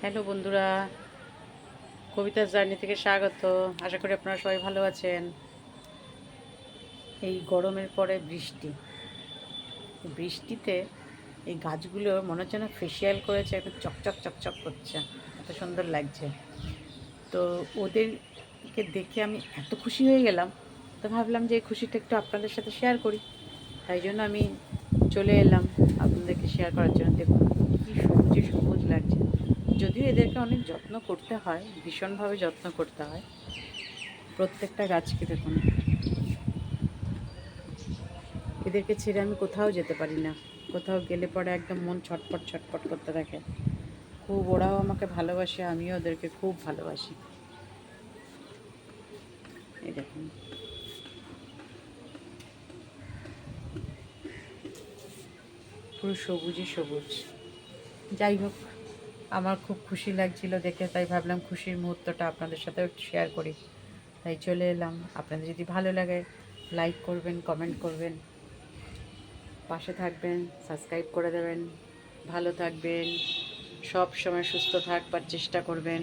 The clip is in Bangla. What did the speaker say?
হ্যালো বন্ধুরা, কবিতার জার্নি থেকে স্বাগত। আশা করি আপনারা সবাই ভালো আছেন। এই গরমের পরে বৃষ্টিতে এই গাছগুলো মনে হচ্ছে না ফেসিয়াল করেছে, একটু চকচক চকচক করছে, এত সুন্দর লাগছে। তো ওদেরকে দেখে আমি এত খুশি হয়ে গেলাম, তো ভাবলাম যে এই খুশিটা একটু আপনাদের সাথে শেয়ার করি। তাই জন্য আমি চলে এলাম আপনাদেরকে শেয়ার করার জন্য। দেখুন কী সবুজে সবুজ লাগছে। যদিও এদেরকে অনেক যত্ন করতে হয়, ভীষণভাবে যত্ন করতে হয়। প্রত্যেকটা গাছকে দেখুন, এদেরকে ছেড়ে আমি কোথাও যেতে পারি না। কোথাও গেলে পরে একদম মন ছটফট ছটফট করতে থাকে। খুব ওরাও আমাকে ভালোবাসে, আমিও ওদেরকে খুব ভালোবাসি। এই দেখুন, পুরো সবুজই সবুজ। যাই হোক, আমার খুব খুশি লাগছিল দেখে, তাই ভাবলাম খুশির মুহূর্তটা আপনাদের সাথেও শেয়ার করি। তাই চলে এলাম। আপনাদের যদি ভালো লাগে লাইক করবেন, কমেন্ট করবেন, পাশে থাকবেন, সাবস্ক্রাইব করে দেবেন। ভালো থাকবেন, সব সময় সুস্থ থাকবার চেষ্টা করবেন।